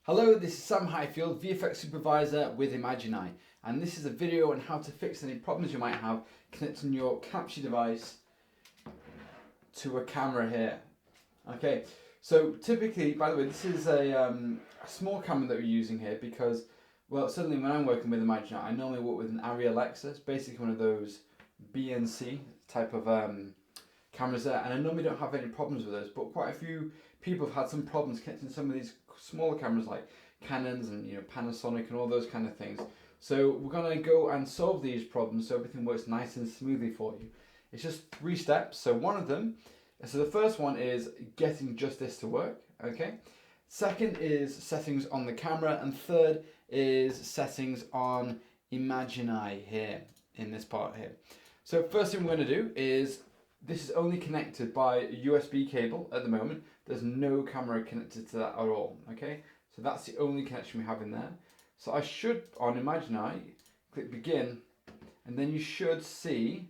Hello, this is Sam Highfield, VFX Supervisor with Imagineye, and this is a video on how to fix any problems you might have connecting your capture device to a camera here. Okay, so typically, by the way, this is a small camera that we're using here because, well, certainly when I'm working with Imagineye, I normally work with an Arri Alexa. It's basically one of those BNC type of cameras there, and I normally don't have any problems with those, but quite a few people have had some problems connecting some of these smaller cameras like Canons and Panasonic and all those kind of things. So we're going to go and solve these problems so everything works nice and smoothly for you. It's just 3 steps. So one of them, so the first one is getting just this to work, okay? Second is settings on the camera, and third is settings on Imagineye here in this part here. So first thing we're going to do is, this is only connected by a USB cable at the moment. There's no camera connected to that at all, okay? So that's the only connection we have in there. So I should, on Imagineye, click begin, and then you should see,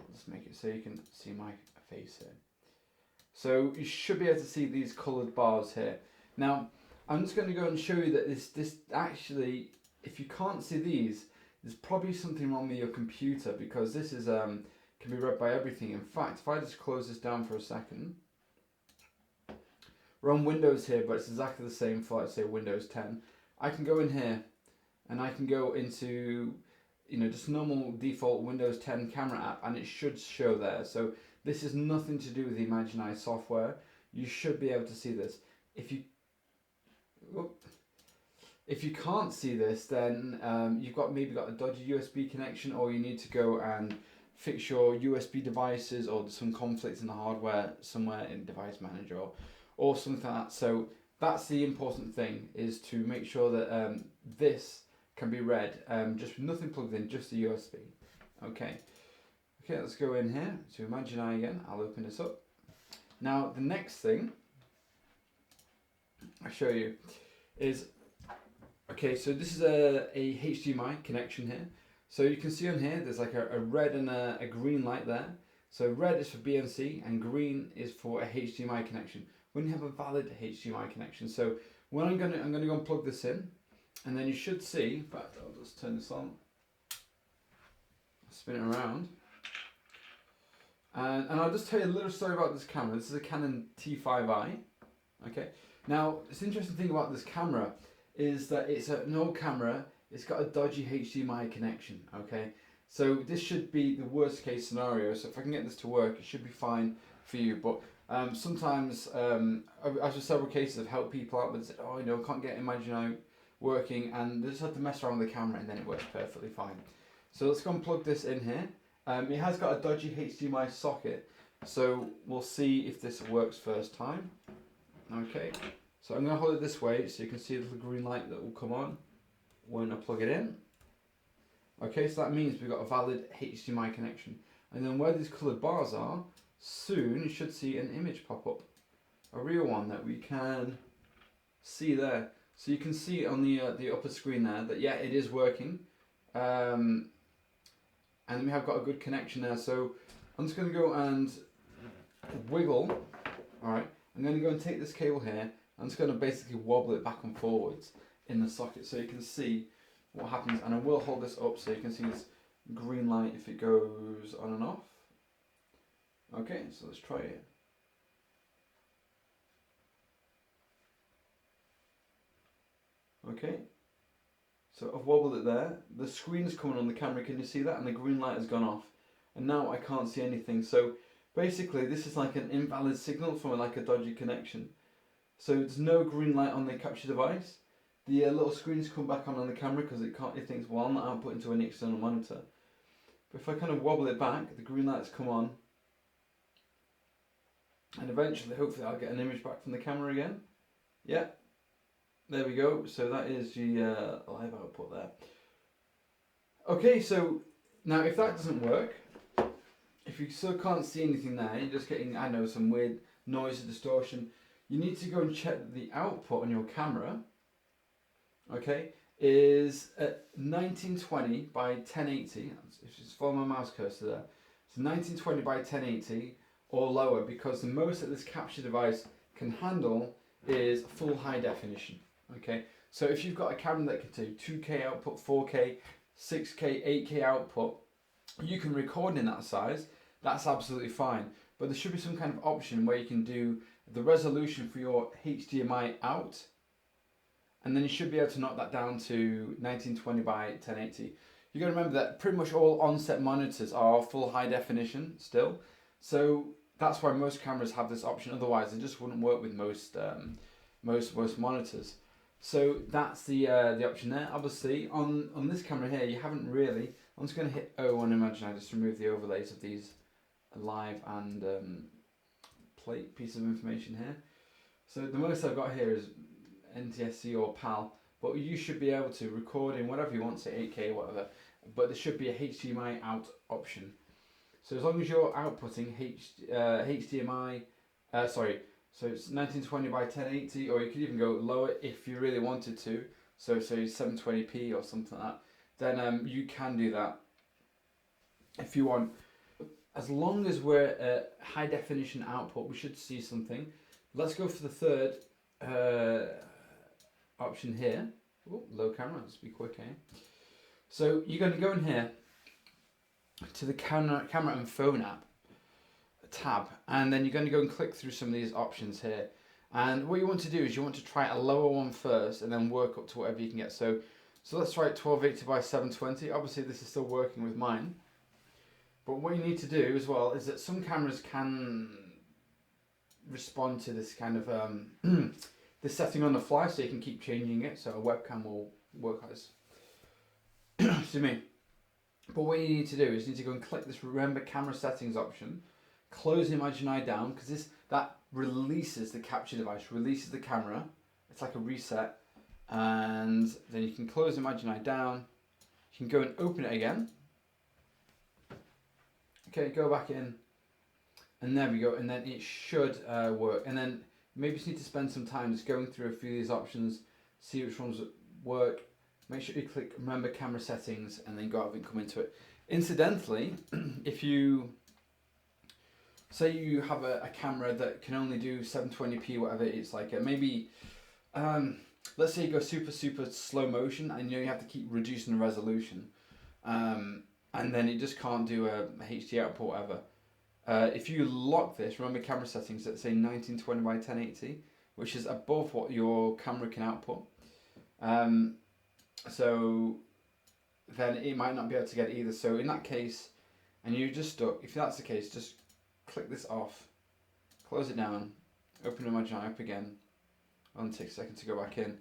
let's make it so you can see my face here. So you should be able to see these coloured bars here. Now, I'm just going to go and show you that this actually, if you can't see these, there's probably something wrong with your computer, because this is can be read by everything. In fact, if I just close this down for a second, we're on Windows here, but it's exactly the same for, let's say, Windows 10. I can go in here and I can go into, just normal default Windows 10 camera app, and it should show there. So this is nothing to do with the Imagineye software. You should be able to see this. If you can't see this, then you've maybe got a dodgy USB connection, or you need to go and fix your USB devices, or there's some conflicts in the hardware somewhere in Device Manager or something like that. So that's the important thing, is to make sure that this can be read, just with nothing plugged in, just the USB. Okay, let's go in here to Imagineye again. I'll open this up. Now the next thing I show you is, okay, so this is a HDMI connection here. So you can see on here, there's like a red and a green light there. So red is for BNC and green is for a HDMI connection, when you have a valid HDMI connection. So when I'm going to go and plug this in, and then you should see, in fact, I'll just turn this on, spin it around, and I'll just tell you a little story about this camera. This is a Canon T2i. Okay, now this interesting thing about this camera is that it's an old camera. It's got a dodgy HDMI connection, okay? So this should be the worst case scenario. So if I can get this to work, it should be fine for you. But sometimes, I've just several cases, I've helped people out with said, I can't get Imagineye working, and they just had to mess around with the camera, and then it works perfectly fine. So let's go and plug this in here. It has got a dodgy HDMI socket, so we'll see if this works first time. Okay, so I'm going to hold it this way so you can see the little green light that will come on when I plug it in. Okay, so that means we've got a valid HDMI connection. And then where these coloured bars are, soon you should see an image pop up. A real one that we can see there. So you can see on the upper screen there that, yeah, it is working. And we have got a good connection there. So I'm just going to go and wiggle. Alright, I'm going to go and take this cable here. I'm just going to basically wobble it back and forwards in the socket so you can see what happens, and I will hold this up so you can see this green light if it goes on and off. Okay, so let's try it. Okay, so I've wobbled it there. The screen is coming on the camera, can you see that? And the green light has gone off, and now I can't see anything. So basically this is like an invalid signal from like a dodgy connection. So there's no green light on the capture device. The little screens come back on the camera because it thinks, well, I'm not output into any external monitor. But if I kind of wobble it back, the green lights come on, and eventually, hopefully, I'll get an image back from the camera again. Yeah, there we go. So that is the live output there. Okay, so now if that doesn't work, if you still can't see anything there, you're just getting, some weird noise or distortion, you need to go and check that the output on your camera, okay, is at 1920 by 1080. If you just follow my mouse cursor there, so 1920 by 1080 or lower, because the most that this capture device can handle is full high definition. Okay, so if you've got a camera that can do 2K output, 4K, 6K, 8K output, you can record in that size. That's absolutely fine. But there should be some kind of option where you can do the resolution for your HDMI out, and then you should be able to knock that down to 1920 by 1080. You got to remember that pretty much all on-set monitors are full high definition still, so that's why most cameras have this option. Otherwise, it just wouldn't work with most monitors. So that's the option there. Obviously, on this camera here, you haven't really. I'm just going to hit O on Imagineye just to remove the overlays of these live and plate piece of information here. So the most I've got here is NTSC or PAL, but you should be able to record in whatever you want, say 8K or whatever, but there should be a HDMI out option. So as long as you're outputting HDMI, so it's 1920 by 1080, or you could even go lower if you really wanted to, so 720p or something like that, then you can do that if you want. As long as we're at high definition output, we should see something. Let's go for the third option here. Ooh, low camera, let's be quick, eh? So you're going to go in here to the camera and phone app tab, and then you're going to go and click through some of these options here. And what you want to do is you want to try a lower one first and then work up to whatever you can get. So let's try 1280 by 720. Obviously this is still working with mine. But what you need to do as well is that some cameras can respond to this kind of this setting on the fly, so you can keep changing it. So a webcam will work as excuse me. But what you need to do is you need to go and click this remember camera settings option, close Imagineye down, because that releases the capture device, releases the camera. It's like a reset, and then you can close Imagineye down. You can go and open it again. Okay, go back in, and there we go, and then it should work. And then maybe you just need to spend some time just going through a few of these options, see which ones work. Make sure you click remember camera settings and then go out and come into it. Incidentally, if you say you have a camera that can only do 720p, whatever it's like, maybe let's say you go super slow motion and you have to keep reducing the resolution, and then it just can't do a HD output, whatever. If you lock this remember camera settings at say 1920 by 1080, which is above what your camera can output, so then it might not be able to get it either. So in that case, and you're just stuck, if that's the case, just click this off, close it down, open Imagineye up again, only takes a second to go back in,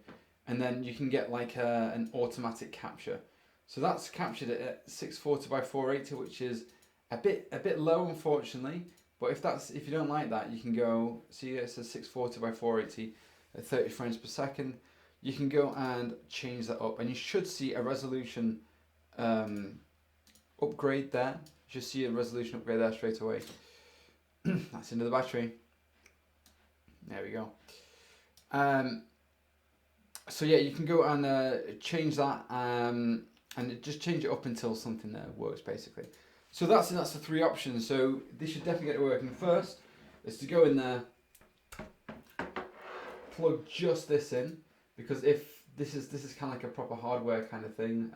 and then you can get like an automatic capture. So that's captured at 640 by 480, which is a bit low, unfortunately. But if you don't like that, you can go, see it says 640 by 480 at 30 frames per second. You can go and change that up, and you should see a resolution upgrade there. You should see a resolution upgrade there straight away. That's into the battery. There we go. So yeah, you can go and change that, and just change it up until something works, basically. So that's the three options. So this should definitely get it working. First is to go in there, plug just this in, because if this is kind of like a proper hardware kind of thing.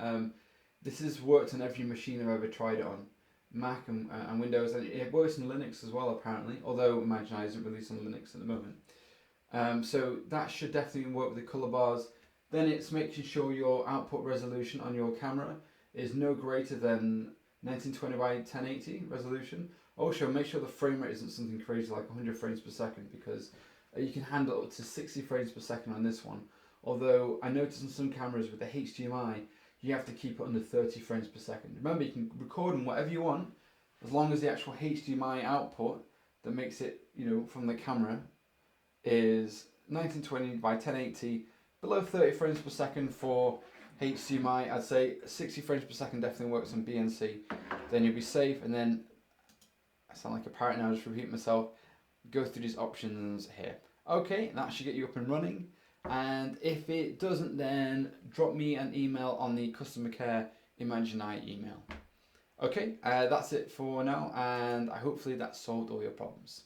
This has worked on every machine I've ever tried it on, Mac and Windows, and it works in Linux as well apparently, although Imagineye isn't released on Linux at the moment. So that should definitely work with the color bars. Then it's making sure your output resolution on your camera is no greater than 1920 by 1080 resolution. Also make sure the frame rate isn't something crazy like 100 frames per second, because you can handle up to 60 frames per second on this one. Although I noticed on some cameras with the HDMI, you have to keep it under 30 frames per second. Remember, you can record in whatever you want, as long as the actual HDMI output that makes it, from the camera is 1920 by 1080, below 30 frames per second for HDMI. I'd say 60 frames per second definitely works on BNC. Then you'll be safe, and then, I sound like a parrot now, just repeat myself, go through these options here. Okay, that should get you up and running. And if it doesn't, then drop me an email on the customer care Imagineye email. Okay, that's it for now, and hopefully that solved all your problems.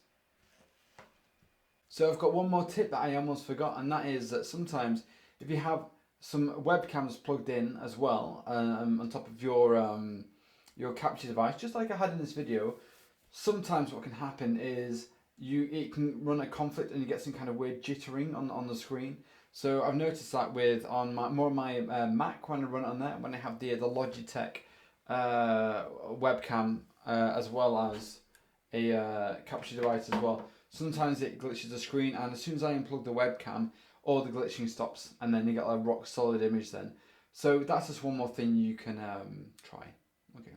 So I've got one more tip that I almost forgot, and that is that sometimes if you have some webcams plugged in as well on top of your capture device, just like I had in this video, sometimes what can happen is it can run a conflict and you get some kind of weird jittering on the screen. So I've noticed that with more on my Mac when I run it on there, when I have the Logitech webcam as well as a capture device as well. Sometimes it glitches the screen, and as soon as I unplug the webcam, all the glitching stops, and then you get a rock solid image then. So that's just one more thing you can try. Okay.